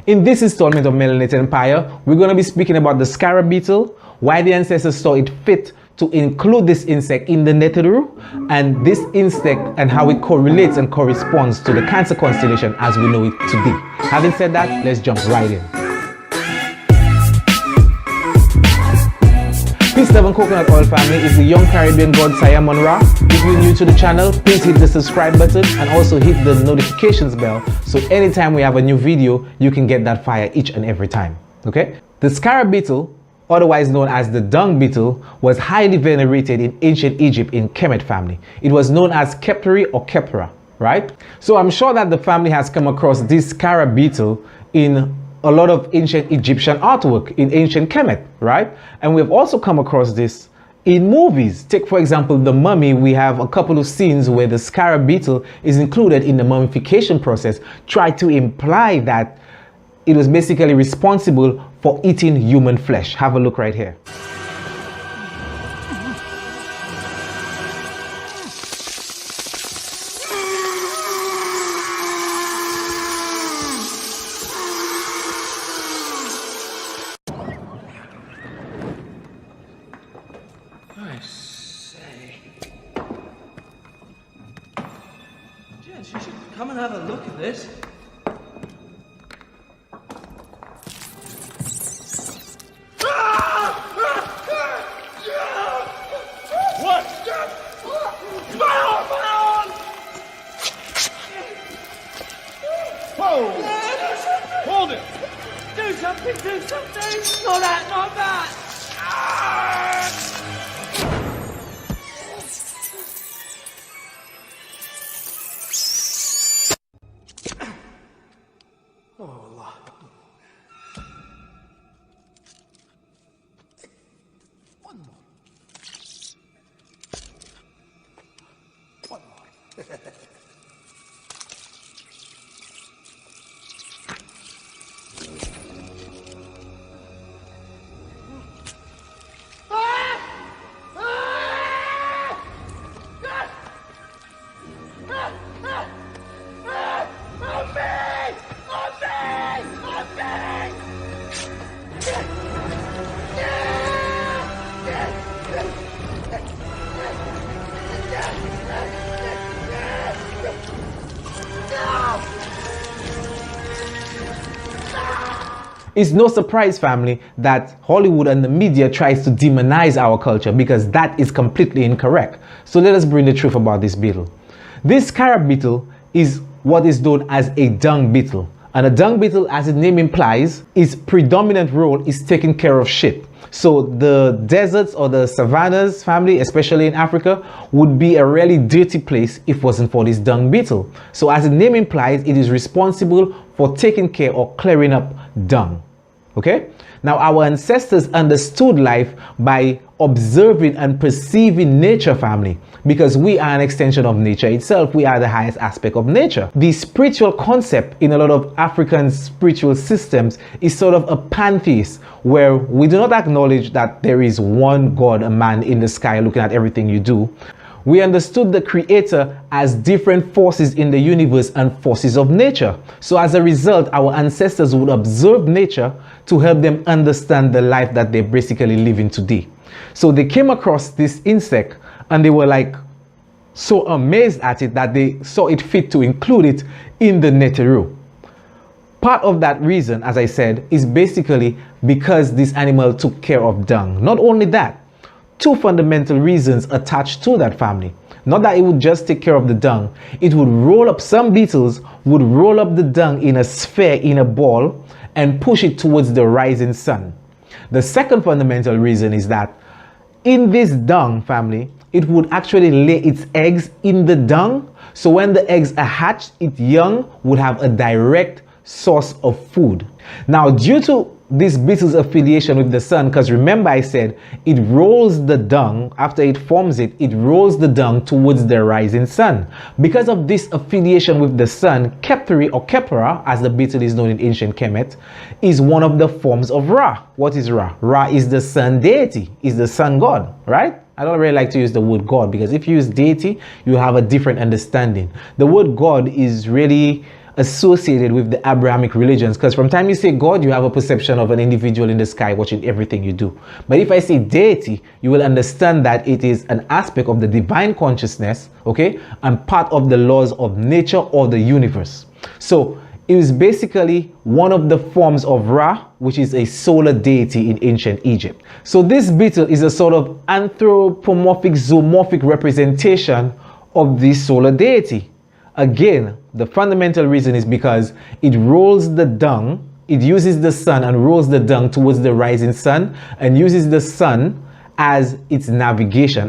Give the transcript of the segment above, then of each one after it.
In this installment of Melanated Empire, we're going to be speaking about the scarab beetle, why the ancestors saw it fit to include this insect in the Neteru, and this insect and how it correlates and corresponds to the Cancer constellation as we know it today. Having said that, let's jump right in. Peace, love and coconut oil family is the young Caribbean god Siam Ra. If you're new to the channel, please hit the subscribe button and also hit the notifications bell so anytime we have a new video, you can get that fire each and every time. Okay? The scarab beetle, otherwise known as the dung beetle, was highly venerated in ancient Egypt in Kemet family. It was known as Khepri or Khepra, right? So I'm sure that the family has come across this scarab beetle in a lot of ancient Egyptian artwork in ancient Kemet, right? And we've also come across this in movies. Take for example The Mummy. We have a couple of scenes where the scarab beetle is included in the mummification process, try to imply that it was basically responsible for eating human flesh. Have a look right here. I say. Gents, you should come and have a look at this. What? My arm! Whoa! Hold it! Do something! Do something! Not that! Not that! Oh, Allah. One more. One more. It's no surprise, family, that Hollywood and the media tries to demonize our culture because that is completely incorrect. So let us bring the truth about this beetle. This scarab beetle is what is known as a dung beetle. And a dung beetle, as its name implies, its predominant role is taking care of shit. So the deserts or the savannas, family, especially in Africa, would be a really dirty place if it wasn't for this dung beetle. So as the name implies, it is responsible for taking care or clearing up dung. Okay? Now our ancestors understood life by observing and perceiving nature, family, because we are an extension of nature itself. We are the highest aspect of nature. The spiritual concept in a lot of African spiritual systems is sort of a pantheist, where we do not acknowledge that there is one God, a man in the sky looking at everything you do. We understood the creator as different forces in the universe and forces of nature. So as a result, our ancestors would observe nature to help them understand the life that they're basically living today. So they came across this insect and they were like so amazed at it that they saw it fit to include it in the Neteru. Part of that reason, as I said, is basically because this animal took care of dung. Not only that, two fundamental reasons attached to that, family. Not that it would just take care of the dung. It would roll up, some beetles would roll up the dung in a sphere, in a ball, and push it towards the rising sun. The second fundamental reason is that in this dung, family, it would actually lay its eggs in the dung. So when the eggs are hatched, its young would have a direct source of food. Now, due to this beetle's affiliation with the sun, because remember I said it rolls the dung, after it forms it, it rolls the dung towards the rising sun. Because of this affiliation with the sun, Khepri or Khepra, as the beetle is known in ancient Kemet, is one of the forms of Ra. What is Ra? Ra is the sun deity, is the sun god, right? I don't really like to use the word God, because if you use deity, you have a different understanding. The word God is really associated with the Abrahamic religions, because from time you say God, you have a perception of an individual in the sky watching everything you do. But if I say deity, you will understand that it is an aspect of the divine consciousness, okay, and part of the laws of nature or the universe. So it is basically one of the forms of Ra, which is a solar deity in ancient Egypt. So this beetle is a sort of anthropomorphic, zoomorphic representation of the solar deity. Again, the fundamental reason is because it rolls the dung, it uses the sun and rolls the dung towards the rising sun, and uses the sun as its navigation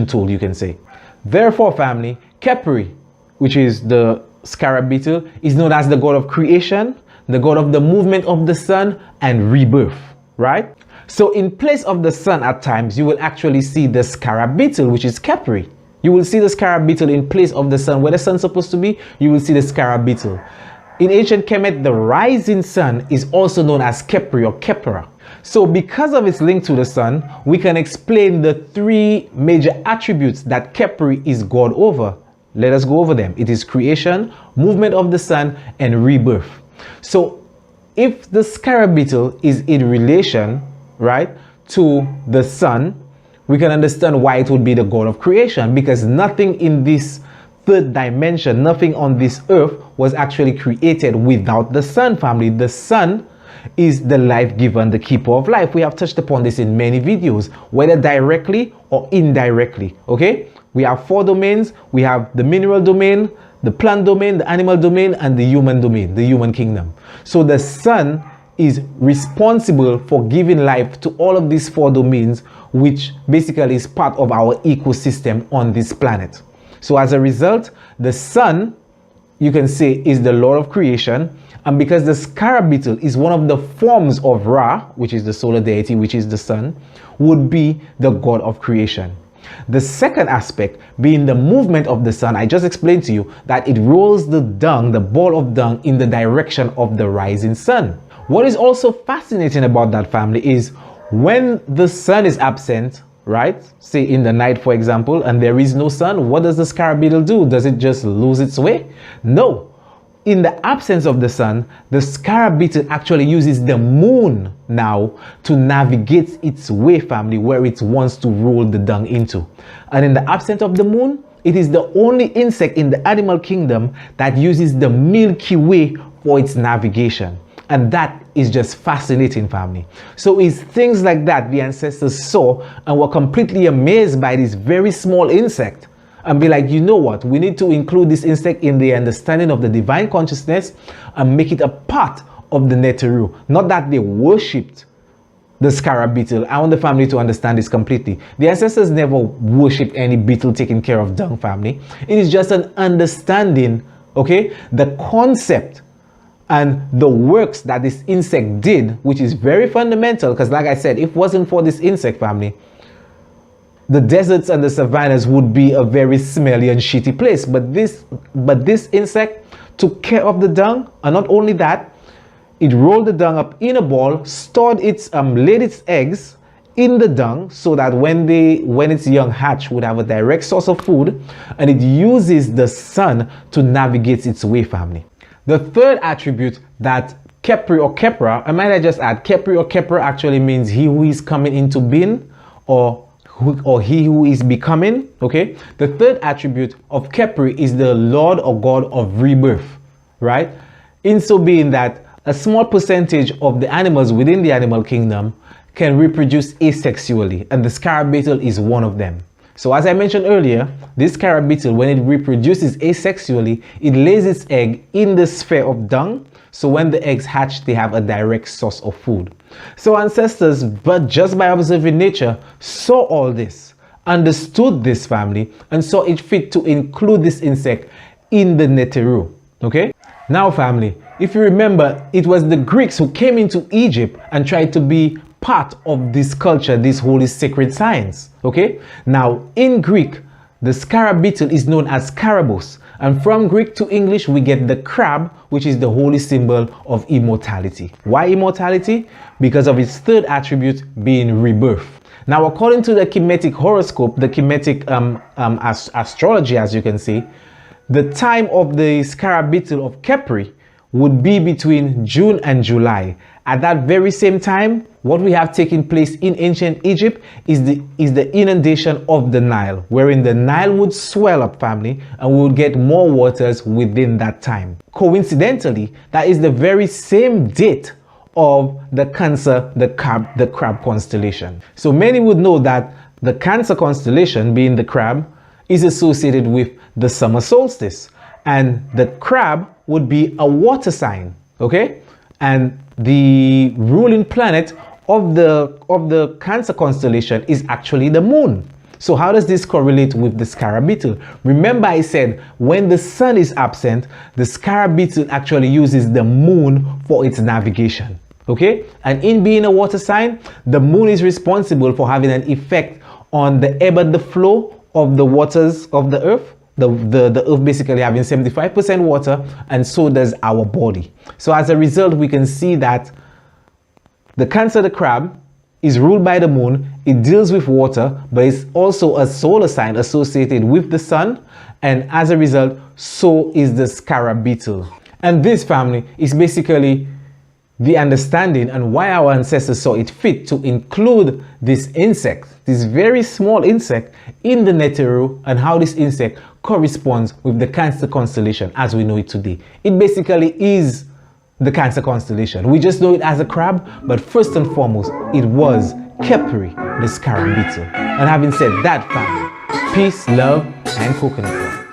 tool, you can say. Therefore, family, Khepri, which is the scarab beetle, is known as the god of creation, the god of the movement of the sun and rebirth, right? So in place of the sun at times, you will actually see the scarab beetle, which is Khepri. You will see the scarab beetle in place of the sun. Where the sun is supposed to be, you will see the scarab beetle. In ancient Kemet, the rising sun is also known as Khepri or Khepra. So because of its link to the sun, we can explain the three major attributes that Khepri is God over. Let us go over them. It is creation, movement of the sun, and rebirth. So if the scarab beetle is in relation, right, to the sun, we can understand why it would be the god of creation, because nothing in this third dimension, nothing on this earth was actually created without the sun, family. The sun is the life giver and the keeper of life. We have touched upon this in many videos, whether directly or indirectly, okay? We have four domains. We have the mineral domain, the plant domain, the animal domain, and the human domain, the human kingdom. So the sun is responsible for giving life to all of these four domains, which basically is part of our ecosystem on this planet. So as a result, the sun, you can say, is the lord of creation. And because the scarab beetle is one of the forms of Ra, which is the solar deity, which is the sun, would be the god of creation. The second aspect being the movement of the sun. I just explained to you that it rolls the dung, the ball of dung, in the direction of the rising sun. What is also fascinating about that, family, is when the sun is absent, right, say in the night for example, and there is no sun, what does the scarab beetle do? Does it just lose its way? No. In the absence of the sun, the scarab beetle actually uses the moon now to navigate its way, family, where it wants to roll the dung into. And in the absence of the moon, it is the only insect in the animal kingdom that uses the Milky Way for its navigation. And that is just fascinating, family. So it's things like that the ancestors saw and were completely amazed by this very small insect, and be like, you know what, we need to include this insect in the understanding of the divine consciousness and make it a part of the Neteru. Not that they worshipped the scarab beetle. I want the family to understand this completely. The ancestors never worshipped any beetle taking care of dung, family. It is just an understanding, okay, the concept and the works that this insect did, which is very fundamental, because like I said, if it wasn't for this insect, family, the deserts and the savannas would be a very smelly and shitty place. But this insect took care of the dung, and not only that, it rolled the dung up in a ball, stored its laid its eggs in the dung, so that when its young hatch would have a direct source of food, and it uses the sun to navigate its way, family. The third attribute that Khepri or Khepra, I might just add, Khepri or Khepra actually means he who is coming into being, or he who is becoming, okay? The third attribute of Khepri is the Lord or God of rebirth, right? In so being that a small percentage of the animals within the animal kingdom can reproduce asexually, and the scarab beetle is one of them. So as I mentioned earlier, this scarab beetle, when it reproduces asexually, it lays its egg in the sphere of dung. So when the eggs hatch, they have a direct source of food. So ancestors, but just by observing nature, saw all this, understood this, family, and saw it fit to include this insect in the Neteru. Okay? Now, family, if you remember, it was the Greeks who came into Egypt and tried to be part of this culture, this holy sacred science. Okay? Now, in Greek, the scarab beetle is known as Scarabus, and from Greek to English we get the crab, which is the holy symbol of immortality. Why immortality? Because of its third attribute being rebirth. Now, according to the Kemetic horoscope, the Kemetic astrology, as you can see, the time of the scarab beetle of Khepri would be between June and July. At that very same time, what we have taken place in ancient Egypt is the inundation of the Nile, wherein the Nile would swell up, family, and we would get more waters within that time. Coincidentally, that is the very same date of the Cancer, the crab constellation. So many would know that the Cancer constellation, being the crab, is associated with the summer solstice, and the crab would be a water sign, okay? And the ruling planet of the Cancer constellation is actually the moon. So how does this correlate with the scarab beetle? Remember, I said when the sun is absent, the scarab beetle actually uses the moon for its navigation, okay? And in being a water sign, the moon is responsible for having an effect on the ebb and the flow of the waters of the earth. The earth basically having 75% water, and so does our body. So as a result, we can see that the Cancer, the crab, is ruled by the moon. It deals with water, but it's also a solar sign associated with the sun, and as a result, so is the scarab beetle. And this, family, is basically the understanding and why our ancestors saw it fit to include this insect, this very small insect, in the Neteru, and how this insect corresponds with the Cancer constellation as we know it today. It basically is the Cancer constellation. We just know it as a crab, but first and foremost, it was Khepri, the scarab beetle. And having said that, family, peace, love, and coconut oil.